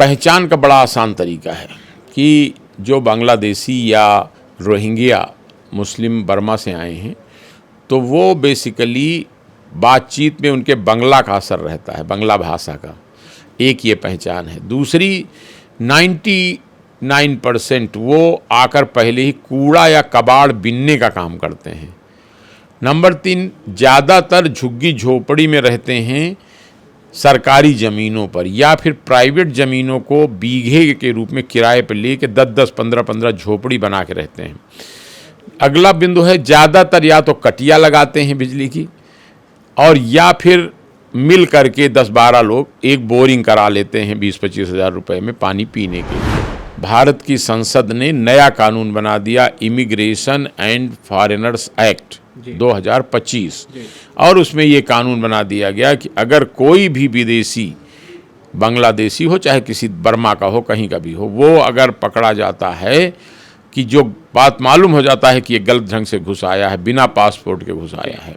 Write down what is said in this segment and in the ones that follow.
पहचान का बड़ा आसान तरीका है कि जो बांग्लादेशी या रोहिंग्या मुस्लिम बर्मा से आए हैं तो वो बेसिकली बातचीत में उनके बंगला का असर रहता है, बंगला भाषा का। एक ये पहचान है। दूसरी, 99% वो आकर पहले ही कूड़ा या कबाड़ बीनने का काम करते हैं। नंबर 3, ज़्यादातर झुग्गी झोपड़ी में रहते हैं सरकारी ज़मीनों पर या फिर प्राइवेट ज़मीनों को बीघे के रूप में किराए पर ले के 10-10, 15-15 झोपड़ी बना के रहते हैं। अगला बिंदु है, ज़्यादातर या तो कटिया लगाते हैं बिजली की और या फिर मिल करके 10-12 लोग एक बोरिंग करा लेते हैं 20-25 हज़ार रुपये में पानी पीने के लिए। भारत की संसद ने नया कानून बना दिया, इमिग्रेशन एंड फॉरेनर्स एक्ट 2025, और उसमें ये कानून बना दिया गया कि अगर कोई भी विदेशी, बांग्लादेशी हो चाहे किसी बर्मा का हो, कहीं का भी हो, वो अगर पकड़ा जाता है कि जो बात मालूम हो जाता है कि ये गलत ढंग से घुस आया है, बिना पासपोर्ट के घुस आया है,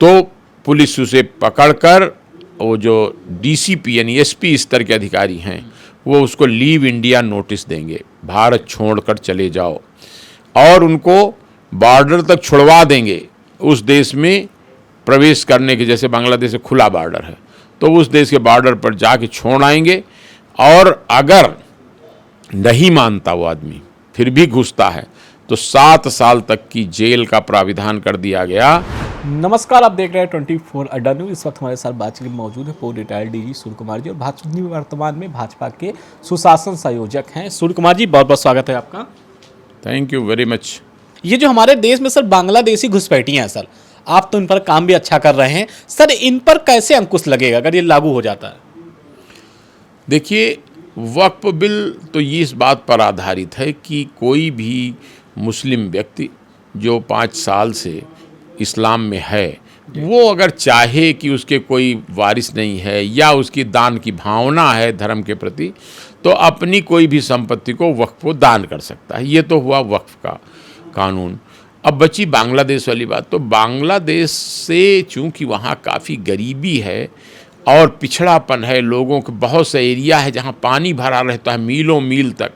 तो पुलिस उसे पकड़कर वो जो डीसीपी यानी एसपी स्तर के अधिकारी हैं वो उसको लीव इंडिया नोटिस देंगे, भारत छोड़कर चले जाओ, और उनको बॉर्डर तक छुड़वा देंगे। उस देश में प्रवेश करने के, जैसे बांग्लादेश से खुला बॉर्डर है तो उस देश के बॉर्डर पर जाके छोड़ आएंगे, और अगर नहीं मानता वो आदमी फिर भी घुसता है तो 7 साल तक की जेल का प्राविधान कर दिया गया। नमस्कार, आप देख रहे हैं 24 अड्डा न्यूज़। इस वक्त हमारे साथ बातचीत में मौजूद है पूर्व रिटायर्ड डीजी सूर्य कुमार जी, और भाजपा में वर्तमान में भाजपा के सुशासन संयोजक हैं। सूर्य कुमार जी, बहुत बहुत स्वागत है आपका। Thank you very much. ये जो हमारे देश में सर बांग्लादेशी घुसपैठियाँ हैं सर, आप तो इन पर काम भी अच्छा कर रहे हैं सर, इन पर कैसे अंकुश लगेगा अगर ये लागू हो जाता है? देखिए, वक्फ बिल तो ये इस बात पर आधारित है कि कोई भी मुस्लिम व्यक्ति जो 5 साल से इस्लाम में है, वो अगर चाहे कि उसके कोई वारिस नहीं है या उसकी दान की भावना है धर्म के प्रति, तो अपनी कोई भी संपत्ति को वक्फ को दान कर सकता है। ये तो हुआ वक्फ का कानून। अब बची बांग्लादेश वाली बात। तो बांग्लादेश से चूँकि वहाँ काफ़ी गरीबी है और पिछड़ापन है, लोगों के बहुत से एरिया है जहाँ पानी भरा रहता है, मीलों मील तक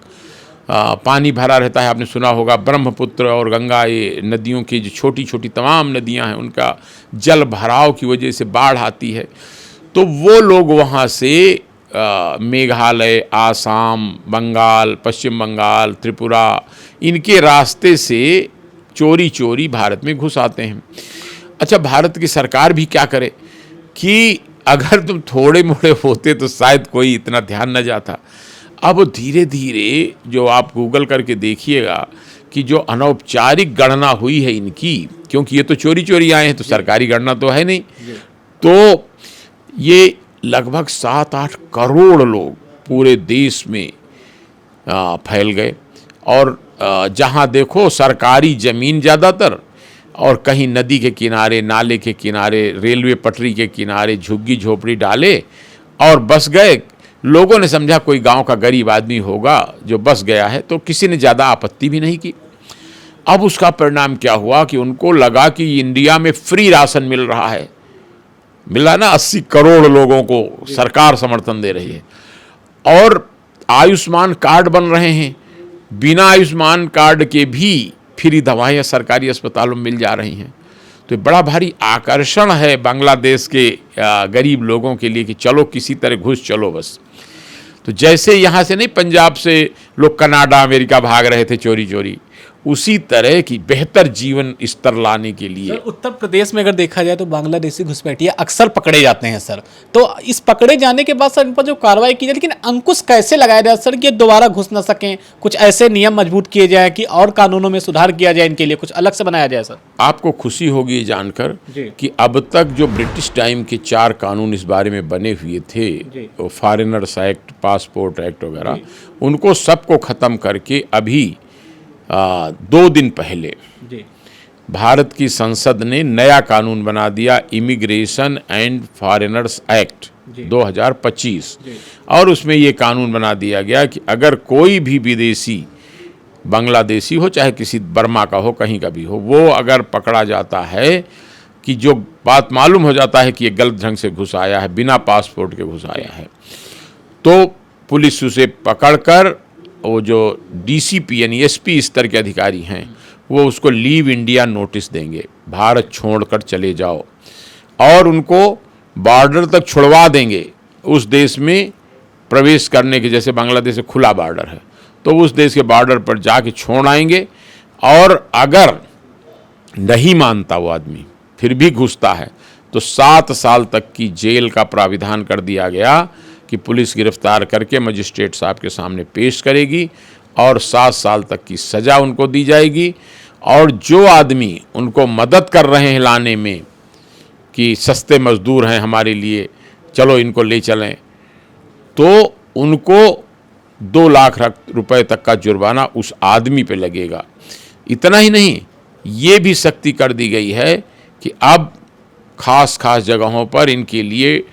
पानी भरा रहता है। आपने सुना होगा ब्रह्मपुत्र और गंगा, ये नदियों की जो छोटी छोटी तमाम नदियां हैं, उनका जल भराव की वजह से बाढ़ आती है। तो वो लोग वहाँ से मेघालय, आसाम, बंगाल, पश्चिम बंगाल, त्रिपुरा, इनके रास्ते से चोरी चोरी भारत में घुस आते हैं। अच्छा, भारत की सरकार भी क्या करे कि अगर तुम थोड़े मोड़े होते तो शायद कोई इतना ध्यान न जाता। अब धीरे धीरे जो आप गूगल करके देखिएगा कि जो अनौपचारिक गणना हुई है इनकी, क्योंकि ये तो चोरी चोरी आए हैं तो सरकारी गणना तो है नहीं, तो ये लगभग 7-8 करोड़ लोग पूरे देश में फैल गए। और जहाँ देखो सरकारी ज़मीन ज़्यादातर, और कहीं नदी के किनारे, नाले के किनारे, रेलवे पटरी के किनारे झुग्गी झोपड़ी डाले और बस गए। लोगों ने समझा कोई गांव का गरीब आदमी होगा जो बस गया है, तो किसी ने ज़्यादा आपत्ति भी नहीं की। अब उसका परिणाम क्या हुआ कि उनको लगा कि इंडिया में फ्री राशन मिल रहा है, मिला ना, 80 करोड़ लोगों को सरकार समर्थन दे रही है, और आयुष्मान कार्ड बन रहे हैं, बिना आयुष्मान कार्ड के भी फ्री दवाएं सरकारी अस्पतालों में मिल जा रही हैं। तो बड़ा भारी आकर्षण है बांग्लादेश के गरीब लोगों के लिए कि चलो किसी तरह घुस चलो बस। तो जैसे यहाँ से नहीं, पंजाब से लोग कनाडा, अमेरिका भाग रहे थे चोरी चोरी, उसी तरह की बेहतर जीवन स्तर लाने के लिए। सर, उत्तर प्रदेश में अगर देखा जाए तो बांग्लादेशी घुसपैठिया अक्सर पकड़े जाते हैं सर, तो इस पकड़े जाने के बाद सर इन पर जो कार्रवाई की जाए, लेकिन अंकुश कैसे लगाया जाए सर कि ये दोबारा घुस ना सकें? कुछ ऐसे नियम मजबूत किए जाए कि और कानूनों में सुधार किया जाए, इनके लिए कुछ अलग से बनाया जाए सर? आपको खुशी होगी जानकर कि अब तक जो ब्रिटिश टाइम के 4 कानून इस बारे में बने हुए थे, वो फॉरेनर्स एक्ट, पासपोर्ट एक्ट वगैरह, उनको सबको ख़त्म करके अभी 2 दिन पहले भारत की संसद ने नया कानून बना दिया, इमिग्रेशन एंड फॉरेनर्स एक्ट 2025, और उसमें ये कानून बना दिया गया कि अगर कोई भी विदेशी, बांग्लादेशी हो चाहे किसी बर्मा का हो, कहीं का भी हो, वो अगर पकड़ा जाता है कि जो बात मालूम हो जाता है कि ये गलत ढंग से घुस आया है, बिना पासपोर्ट के घुस आया है, तो पुलिस उसे पकड़कर, वो जो डीसीपी यानी एसपी स्तर के अधिकारी हैं वो उसको लीव इंडिया नोटिस देंगे, भारत छोड़कर चले जाओ, और उनको बॉर्डर तक छुड़वा देंगे। उस देश में प्रवेश करने के, जैसे बांग्लादेश से खुला बॉर्डर है, तो उस देश के बॉर्डर पर जाके छोड़ आएंगे। और अगर नहीं मानता वो आदमी, फिर भी घुसता है, तो 7 साल तक की जेल का प्राविधान कर दिया गया कि पुलिस गिरफ्तार करके मजिस्ट्रेट साहब के सामने पेश करेगी और 7 साल तक की सज़ा उनको दी जाएगी। और जो आदमी उनको मदद कर रहे हैं लाने में कि सस्ते मज़दूर हैं हमारे लिए, चलो इनको ले चलें, तो उनको 2 लाख रुपए तक का जुर्माना उस आदमी पे लगेगा। इतना ही नहीं, ये भी सख्ती कर दी गई है कि अब खास जगहों पर इनके लिए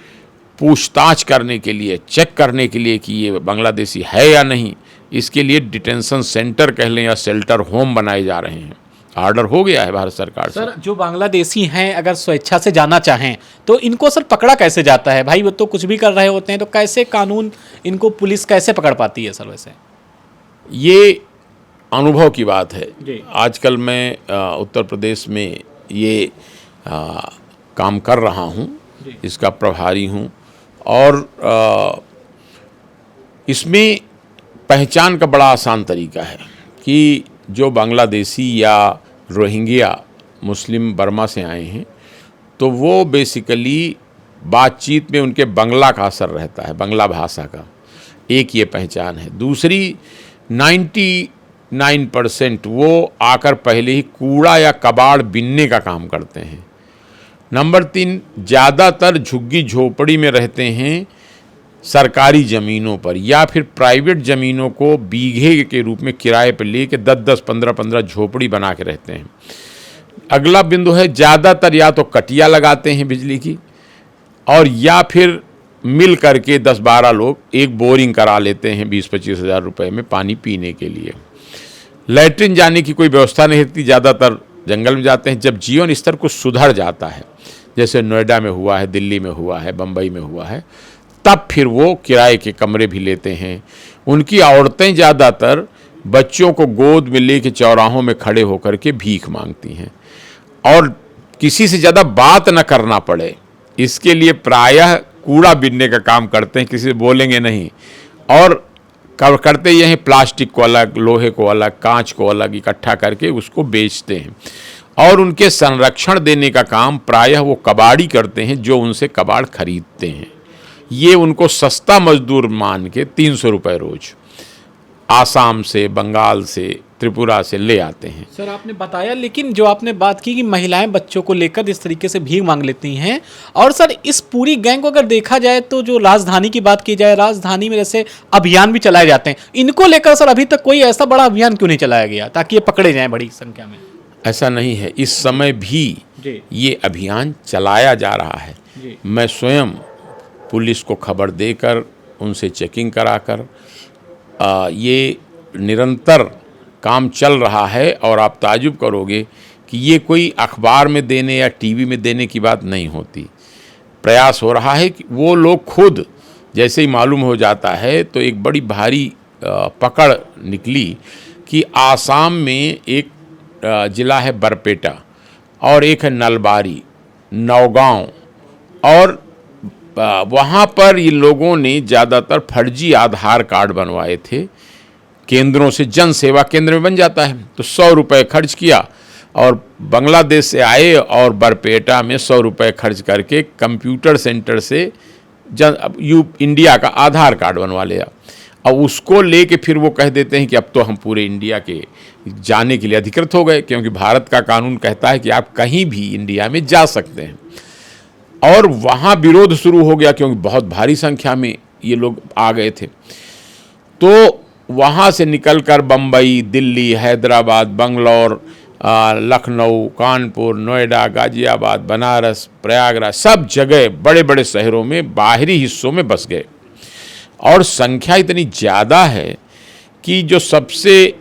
पूछताछ करने के लिए, चेक करने के लिए कि ये बांग्लादेशी है या नहीं, इसके लिए डिटेंशन सेंटर कह लें या शेल्टर होम बनाए जा रहे हैं। ऑर्डर हो गया है भारत सरकार से। सर, जो बांग्लादेशी हैं अगर स्वेच्छा से जाना चाहें तो इनको सर पकड़ा कैसे जाता है? भाई वो तो कुछ भी कर रहे होते हैं, तो कैसे कानून इनको, पुलिस कैसे पकड़ पाती है सर? वैसे ये अनुभव की बात है जी। आजकल मैं उत्तर प्रदेश में ये काम कर रहा हूँ, इसका प्रभारी हूँ, और इसमें पहचान का बड़ा आसान तरीका है कि जो बांग्लादेशी या रोहिंग्या मुस्लिम बर्मा से आए हैं, तो वो बेसिकली बातचीत में उनके बंगला का असर रहता है, बंगला भाषा का। एक ये पहचान है। दूसरी, 99% वो आकर पहले ही कूड़ा या कबाड़ बिनने का काम करते हैं। नंबर 3, ज़्यादातर झुग्गी झोपड़ी में रहते हैं, सरकारी ज़मीनों पर या फिर प्राइवेट ज़मीनों को बीघे के रूप में किराए पर लेके 10-10, 15-15 झोपड़ी बना के रहते हैं। अगला बिंदु है, ज़्यादातर या तो कटिया लगाते हैं बिजली की, और या फिर मिल करके 10-12 लोग एक बोरिंग करा लेते हैं 20-25 हज़ार रुपये में पानी पीने के लिए। लैट्रिन जाने की कोई व्यवस्था नहीं रहती, ज़्यादातर जंगल में जाते हैं। जब जीवन स्तर कुछ सुधर जाता है, जैसे नोएडा में हुआ है, दिल्ली में हुआ है, बम्बई में हुआ है, तब फिर वो किराए के कमरे भी लेते हैं। उनकी औरतें ज़्यादातर बच्चों को गोद में लेके चौराहों में खड़े होकर के भीख मांगती हैं, और किसी से ज़्यादा बात न करना पड़े इसके लिए प्रायः कूड़ा बीनने का काम करते हैं, किसी से बोलेंगे नहीं। और करते ये हैं, प्लास्टिक को अलग, लोहे को अलग, कांच को अलग इकट्ठा करके उसको बेचते हैं। और उनके संरक्षण देने का काम प्रायः वो कबाड़ी करते हैं जो उनसे कबाड़ खरीदते हैं। ये उनको सस्ता मजदूर मान के 300 रुपये रोज आसाम से, बंगाल से, त्रिपुरा से ले आते हैं। सर आपने बताया, लेकिन जो आपने बात की कि महिलाएं बच्चों को लेकर इस तरीके से भीख मांग लेती हैं, और सर इस पूरी गैंग को अगर देखा जाए तो जो राजधानी की बात की जाए, राजधानी में जैसे अभियान भी चलाए जाते हैं, इनको लेकर सर अभी तक कोई ऐसा बड़ा अभियान क्यों नहीं चलाया गया ताकि ये पकड़े जाएं बड़ी संख्या में? ऐसा नहीं है, इस समय भी ये अभियान चलाया जा रहा है। मैं स्वयं पुलिस को खबर देकर, उनसे चेकिंग कराकर, ये निरंतर काम चल रहा है। और आप ताजुब करोगे कि ये कोई अखबार में देने या टीवी में देने की बात नहीं होती। प्रयास हो रहा है कि वो लोग खुद, जैसे ही मालूम हो जाता है, तो एक बड़ी भारी पकड़ निकली कि आसाम में एक ज़िला है बरपेटा, और एक है नलबारी, नौगांव, और वहाँ पर ये लोगों ने ज़्यादातर फर्जी आधार कार्ड बनवाए थे केंद्रों से। जन सेवा केंद्र में बन जाता है, तो 100 रुपये खर्च किया, और बांग्लादेश से आए और बरपेटा में 100 रुपये खर्च करके कंप्यूटर सेंटर से इंडिया का आधार कार्ड बनवा लिया। अब उसको लेके फिर वो कह देते हैं कि अब तो हम पूरे इंडिया के जाने के लिए अधिकृत हो गए, क्योंकि भारत का कानून कहता है कि आप कहीं भी इंडिया में जा सकते हैं। और वहाँ विरोध शुरू हो गया, क्योंकि बहुत भारी संख्या में ये लोग आ गए थे। तो वहाँ से निकलकर बम्बई, दिल्ली, हैदराबाद, बंगलौर, लखनऊ, कानपुर, नोएडा, गाजियाबाद, बनारस, प्रयागराज, सब जगह बड़े बड़े शहरों में बाहरी हिस्सों में बस गए। और संख्या इतनी ज़्यादा है कि जो सबसे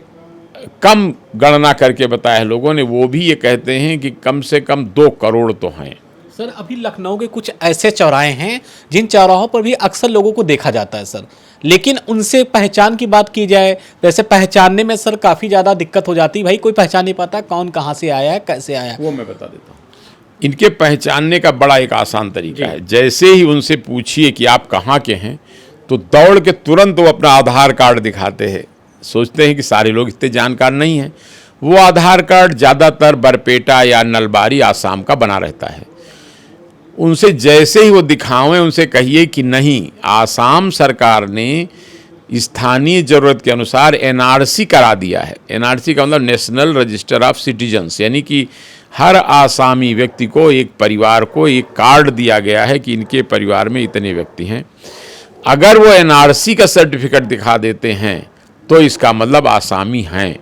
कम गणना करके बताया है लोगों ने, वो भी ये कहते हैं कि कम से कम 2 करोड़ तो हैं। सर अभी लखनऊ के कुछ ऐसे चौराहे हैं जिन चौराहों पर भी अक्सर लोगों को देखा जाता है सर, लेकिन उनसे पहचान की बात की जाए वैसे पहचानने में सर काफ़ी ज़्यादा दिक्कत हो जाती है। भाई कोई पहचान नहीं पाता कौन कहाँ से आया है कैसे आया है। वो मैं बता देता हूँ। इनके पहचानने का बड़ा एक आसान तरीका है। जैसे ही उनसे पूछिए कि आप कहाँ के हैं, तो दौड़ के तुरंत वो अपना आधार कार्ड दिखाते हैं। सोचते हैं कि सारे लोग इतने जानकार नहीं हैं। वो आधार कार्ड ज़्यादातर बरपेटा या नलबारी आसाम का बना रहता है। उनसे जैसे ही वो दिखावें, उनसे कहिए कि नहीं, आसाम सरकार ने स्थानीय ज़रूरत के अनुसार एनआरसी करा दिया है। एनआरसी का मतलब नेशनल रजिस्टर ऑफ सिटीजन्स, यानी कि हर आसामी व्यक्ति को, एक परिवार को एक कार्ड दिया गया है कि इनके परिवार में इतने व्यक्ति हैं। अगर वो एनआरसी का सर्टिफिकेट दिखा देते हैं तो इसका मतलब आसामी हैं,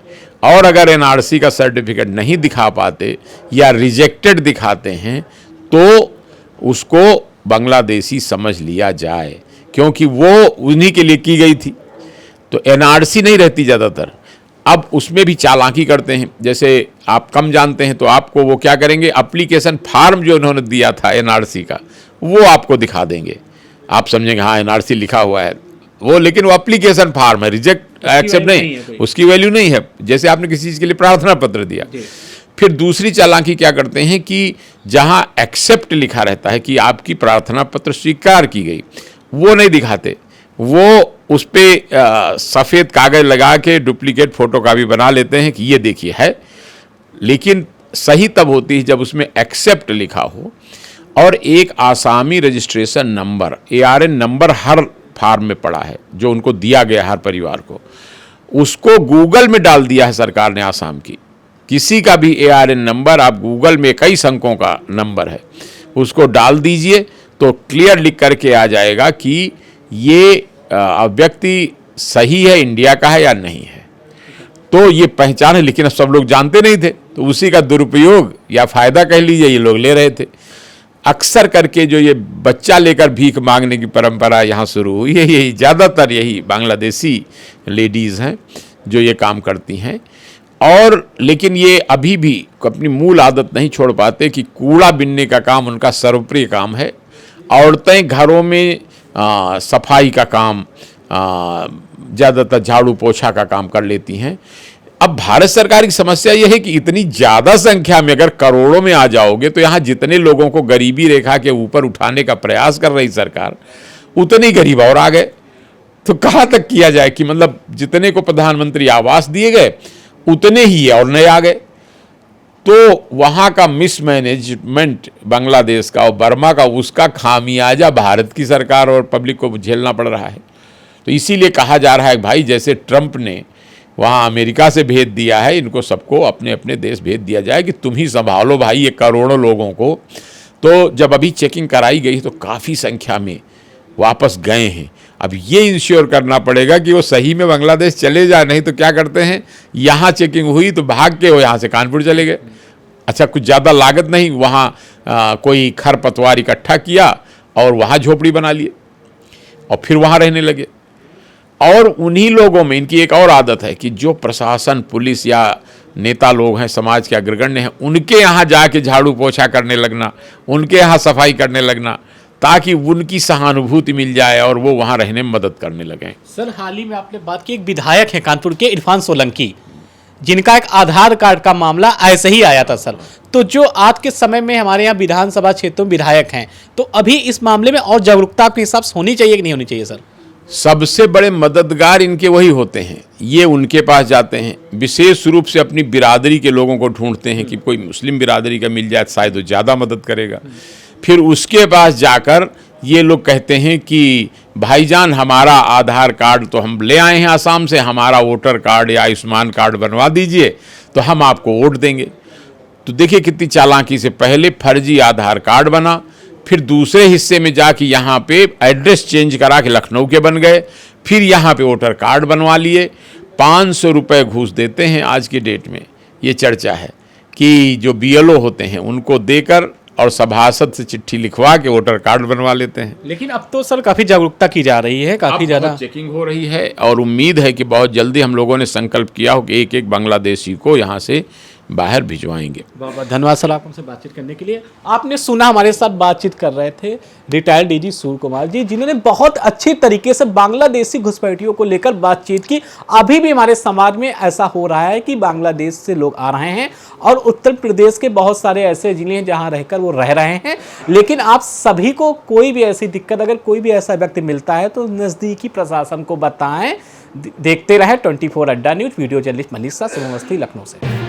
और अगर एनआरसी का सर्टिफिकेट नहीं दिखा पाते या रिजेक्टेड दिखाते हैं तो उसको बांग्लादेशी समझ लिया जाए, क्योंकि वो उन्हीं के लिए की गई थी। तो एनआरसी नहीं रहती ज़्यादातर। अब उसमें भी चालाकी करते हैं। जैसे आप कम जानते हैं तो आपको वो क्या करेंगे, एप्लीकेशन फार्म जो उन्होंने दिया था एनआरसी का, वो आपको दिखा देंगे। आप समझेंगे हाँ एनआरसी लिखा हुआ है वो, लेकिन वो एप्लीकेशन फार्म है, रिजेक्ट एक्सेप्ट नहीं, उसकी वैल्यू नहीं है। जैसे आपने किसी चीज़ के लिए प्रार्थना पत्र दिया। फिर दूसरी चालाकी क्या करते हैं कि जहां एक्सेप्ट लिखा रहता है कि आपकी प्रार्थना पत्र स्वीकार की गई, वो नहीं दिखाते। वो उस पर सफ़ेद कागज़ लगा के डुप्लीकेट फ़ोटो कॉपी बना लेते हैं कि ये देखिए है। लेकिन सही तब होती है जब उसमें एक्सेप्ट लिखा हो और एक आसामी रजिस्ट्रेशन नंबर, ARN नंबर हर फार्म में पड़ा है जो उनको दिया गया हर परिवार को। उसको गूगल में डाल दिया है सरकार ने आसाम की। किसी का भी ARN नंबर, आप गूगल में कई अंकों का नंबर है, उसको डाल दीजिए तो क्लियर लिख करके आ जाएगा कि ये व्यक्ति सही है, इंडिया का है या नहीं है। तो ये पहचान है, लेकिन अब सब लोग जानते नहीं थे, तो उसी का दुरुपयोग या फ़ायदा कह लीजिए ये लोग ले रहे थे। अक्सर करके जो ये बच्चा लेकर भीख मांगने की परंपरा यहाँ शुरू हुई है, यही ज़्यादातर यही बांग्लादेशी लेडीज़ हैं जो ये काम करती हैं। और लेकिन ये अभी भी अपनी मूल आदत नहीं छोड़ पाते कि कूड़ा बीनने का काम उनका सर्वप्रिय काम है। औरतें घरों में सफाई का काम, ज़्यादातर झाड़ू पोछा का काम कर लेती हैं। अब भारत सरकार की समस्या यह है कि इतनी ज़्यादा संख्या में अगर करोड़ों में आ जाओगे तो यहाँ जितने लोगों को गरीबी रेखा के ऊपर उठाने का प्रयास कर रही सरकार, उतने ही गरीब और आ गए। तो कहाँ तक किया जाए कि मतलब जितने को प्रधानमंत्री आवास दिए गए उतने ही और नए आ गए। तो वहाँ का मिसमैनेजमेंट बांग्लादेश का और बर्मा का, उसका खामियाजा भारत की सरकार और पब्लिक को झेलना पड़ रहा है। तो इसीलिए कहा जा रहा है भाई जैसे ट्रंप ने वहाँ अमेरिका से भेज दिया है, इनको सबको अपने अपने देश भेज दिया जाए कि तुम ही संभालो भाई ये करोड़ों लोगों को। तो जब अभी चेकिंग कराई गई तो काफ़ी संख्या में वापस गए हैं। अब ये इंश्योर करना पड़ेगा कि वो सही में बांग्लादेश चले जाए, नहीं तो क्या करते हैं, यहाँ चेकिंग हुई तो भाग के वो यहाँ से कानपुर चले गए। अच्छा, कुछ ज़्यादा लागत नहीं, वहाँ कोई खरपतवार इकट्ठा किया और वहाँ झोपड़ी बना लिए और फिर वहाँ रहने लगे। और उन्हीं लोगों में इनकी एक और आदत है कि जो प्रशासन, पुलिस या नेता लोग हैं, समाज के अग्रगण्य हैं, उनके यहाँ जाके झाड़ू पोछा करने लगना, उनके यहाँ सफाई करने लगना, ताकि उनकी सहानुभूति मिल जाए और वो वहाँ रहने में मदद करने लगें। सर हाल ही में आपने बात की, एक विधायक हैं कानपुर के इरफान सोलंकी, जिनका एक आधार कार्ड का मामला ऐसे ही आया था सर। तो जो आज के समय में हमारे यहाँ विधानसभा क्षेत्रों में विधायक हैं, तो अभी इस मामले में और जागरूकता आपके हिसाब से होनी चाहिए कि नहीं होनी चाहिए सर? सबसे बड़े मददगार इनके वही होते हैं। ये उनके पास जाते हैं, विशेष रूप से अपनी बिरादरी के लोगों को ढूंढते हैं कि कोई मुस्लिम बिरादरी का मिल जाए, शायद वो ज़्यादा मदद करेगा। फिर उसके पास जाकर ये लोग कहते हैं कि भाईजान हमारा आधार कार्ड तो हम ले आए हैं आसाम से, हमारा वोटर कार्ड या आयुष्मान कार्ड बनवा दीजिए तो हम आपको वोट देंगे। तो देखिए कितनी चालाकी से पहले फर्जी आधार कार्ड बना, फिर दूसरे हिस्से में जाके यहाँ पे एड्रेस चेंज करा के लखनऊ के बन गए, फिर यहाँ पे वोटर कार्ड बनवा लिए। 500 रुपये घूस देते हैं आज की डेट में। ये चर्चा है कि जो BLO होते हैं उनको देकर और सभासद से चिट्ठी लिखवा के वोटर कार्ड बनवा लेते हैं। लेकिन अब तो सर काफ़ी जागरूकता की जा रही है, काफ़ी ज़्यादा चेकिंग हो रही है और उम्मीद है कि बहुत जल्दी हम लोगों ने संकल्प किया हो कि एक एक बांग्लादेशी को यहाँ से बाहर भिजवाएंगे। बहुत बहुत धन्यवाद सर आप हमसे बातचीत करने के लिए। आपने सुना हमारे साथ बातचीत कर रहे थे रिटायर्ड डीजी सूर्य कुमार जी, जिन्होंने बहुत अच्छी तरीके से बांग्लादेशी घुसपैठियों को लेकर बातचीत की। अभी भी हमारे समाज में ऐसा हो रहा है कि बांग्लादेश से लोग आ रहे हैं और उत्तर प्रदेश के बहुत सारे ऐसे जिले हैं जहां रहकर वो रह रहे हैं। लेकिन आप सभी को कोई भी ऐसी दिक्कत, अगर कोई भी ऐसा व्यक्ति मिलता है तो नज़दीकी प्रशासन को बताएं। देखते रहे 24 अड्डा news. Video journalist Manish Shah, सुबह मस्ती, लखनऊ से।